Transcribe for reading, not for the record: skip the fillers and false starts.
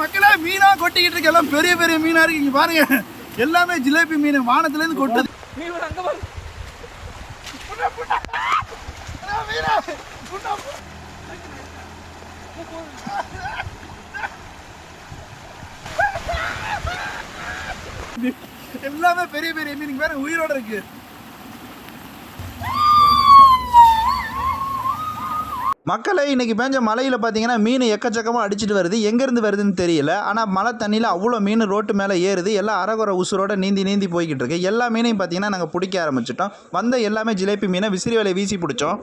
மக்களே மீனா கொட்டிக்கிட்டு இருக்கு, எல்லாம் பெரிய பெரிய மீனா இருக்கு. இங்க பாருங்க, எல்லாமே ஜிலேபி மீன் வானத்துல இருந்து கொட்டுது. எல்லாமே பெரிய பெரிய மீன் பாருங்க, உயிரோட இருக்கு. மக்களை இன்றைக்கி பேஞ்ச மலையில் பார்த்தீங்கன்னா மீன் எக்கச்சக்கமாக அடிச்சிட்டு வருது. எங்கேருந்து வருதுன்னு தெரியல. ஆனால் மழை தண்ணியில் அவ்வளோ மீன் ரோட்டு மேலே ஏறுது. எல்லாம் அரைகுறை உசுரோட நீந்தி போய்கிட்டு இருக்கு. எல்லா மீனையும் பார்த்தீங்கன்னா நாங்கள் பிடிக்க ஆரம்பிச்சிட்டோம். வந்த எல்லாமே ஜிலேபி மீனை விசிறி வலையை வீசி பிடிச்சோம்.